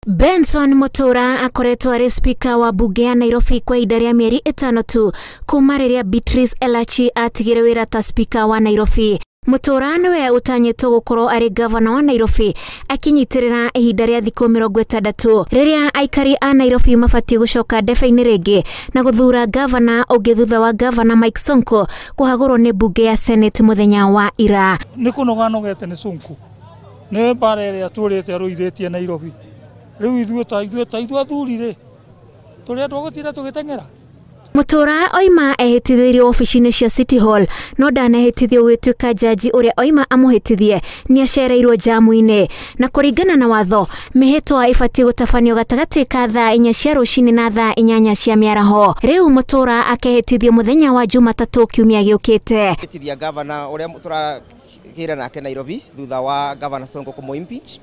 Benson Mutura akoretwo ari spika wa bunge ya Nairobi kwa ihinda rĩa mĩeri 5 tu kuma rĩrĩa Beatrice Elachi atigire wĩra ta spika wa Nairobi. Mutura niwe utanyitwo gukorwo ari governor wa Nairobi akinyitirira ihinda rĩa thikũ 60 rĩrĩa aikari a Nairobi mabatie gucoka ndebe-inĩ rĩngĩ na guthura governor ũngĩ thutha wa governor Mike Sonko kuhagũrwo nĩ bunge ya Senate muthenya wa ira. Nĩ kũnoganogete nĩ Sonko nĩ bara ĩrĩa tũrĩte arũithĩtie Nairobi. Rĩu ithuĩ athuri-rĩ tũrĩa twagũtira tũgĩteng'era. Mutura oima ehĩtithĩirio ofici-inĩ cia City Hall no ndanehĩtithio gwĩtuĩka jaji ũrĩa oima amũhĩtithie nĩ acereirwo jamu-inĩ na kũringana na watho mĩhĩtwa ĩbatie gũtabanio gatagatĩ ka thaa 4 cia rũcinĩ na thaa 8 cia mĩaraho. Rĩu Mutura akehĩtithio mũthenya wa Jumatatũ kiumia gĩũkĩte. Hĩtithia governor ũrĩa tũrakĩra nake Nairobi thutha wa governor Sonko kũmũ-impeach.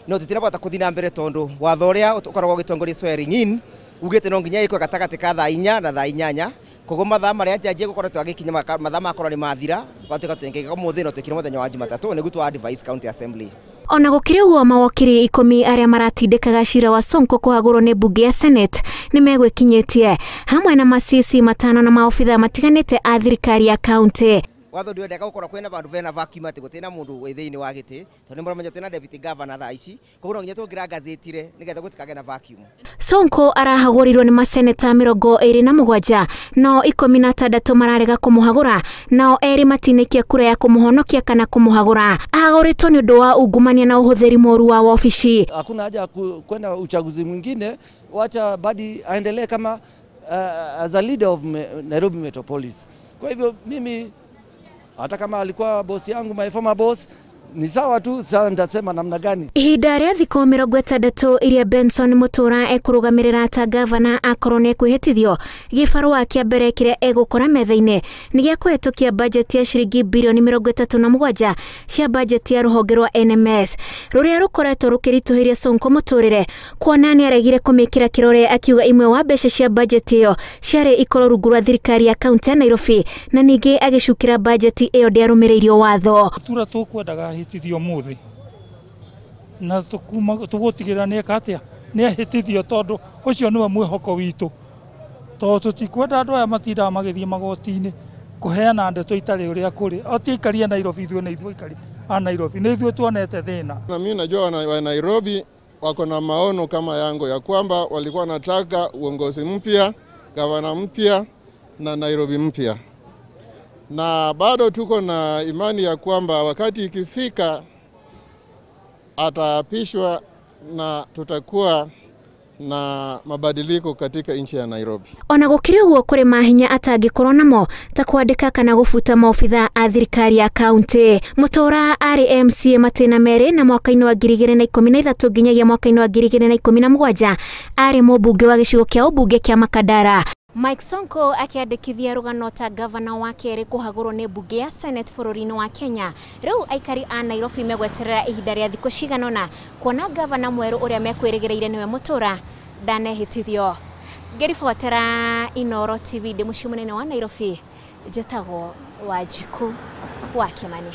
No tutirabota kuthi na mbere tondu watho uria ukoragwo gitongoria swearing in ugite no nginya ikwe gatagati ka thaa 4 na thaa 8 koguo mathaa maria jaji gukoretwo agikinya mathaa makorwo ni mathira twatuika twengega muthi no twikire muthenya wa Jumatatũ niguo twa advise county assembly. Ona gukire uguo mawakiri 10 aria maratindikaga cira wa Sonko kuhagũrwo nĩ bunge ya Senate ni megwikinyitie hamwe na macisi matano na maofitha matiganite a thirikari ya county. Watho ndio ndeka gukora kwena bandu vena vacuum ati gutina mundu we thiini wa giti tondu muramenya tena deputy governor thaa ici koguo no nginya tungira gazetire nigetha gutikage na vacuum. Sonko arahagũrirwo nĩ maseneta 27 no 16 mararega kumuhagũra nao eri matinĩkia kura ya kumuhonokia kana kumuhagũra. Ahagũrĩtwo nĩ ũndũ wa ungumania na ũhũthĩri mũru wa ofici. Hakuna haja kwenda uchaguzi mwingine, wacha Badi aendelee kama as a leader of Nairobi Metropolis. Kwa hivyo mimi hata kama alikuwa boss yangu, my former boss, ni sawa tu. Sasa nitasema namna gani? Ihinda rĩa thikũ 60 iria Benson Mutura ekurugamirira ta governor akorwo nĩ kwĩhĩtithio gĩbarũa kĩa mbere kĩrĩa egũkora metha-inĩ nĩ gĩa kũhetũkia budget ya ciringi bilioni 37 cia budget ya rũhonge rwa NMS rũrĩa rũkoretwo rũkĩritũhĩria Sonko mũtũrĩre kuona nĩ aregire kũmĩkĩra kĩrore akiuga imwe wa mbeca cia budget ĩyo ciarĩ ikorwo rungu rwa thirikari ya kaunti ya Nairobi na ningĩ agĩcukĩra budget ĩyo ndĩarũmĩrĩirio watho. Tura tũkwendaga hĩtithio muthi na tugutigĩra nĩ ekatia nĩ ahĩtithio tondu ucio nĩwe mwĩhoko witũ tondu tutikwenda andũ aya matindaga magĩthiĩ magoti-inĩ kũheana ndeto itarĩ ũrĩa kũrĩ otikaria Nairobi ithuĩ nĩ ithuĩ ikari a Nairobi nĩ ithuĩ tuonete thĩna. Na mimi najua wa Nairobi wako na maono kama yangu ya kwamba walikuwa wanataka uongozi mpya, gavana mpya na Nairobi mpya, na bado tuko na imani ya kwamba wakati ikifika ataapishwa na tutakuwa na mabadiliko katika nchi ya Nairobi. Ona gũkĩrĩ ũguo kũrĩ mahinya atangĩkorwo namo ta kwandĩka kana gũbuta maofitha a thirikari ya county. Mutura arĩ MCA matĩna merĩ na mwaka-inĩ wa 2013 nginyagia mwaka-inĩ wa 2017 arĩ mũmbunge wa gĩcigo kĩa ũmbunge kĩa Makadara. Mike Sonko akiandĩkithia rũgano ta governor wa kerĩ kuhagũrwo nĩ bunge ya Senate bũrũri-inĩ wa Kenya. Rĩu aikari a Nairobi megweterera ihinda rĩa thikũ ciganona kuona governor mwerũ ũrĩa mekwĩrĩgĩrĩire nĩwe Mutura ndanehĩtithio. Ngĩribotera Inooro TV ndĩ mũciĩ mũnene wa Nairobi, njĩtagwo Wanjikũ wa Kimani.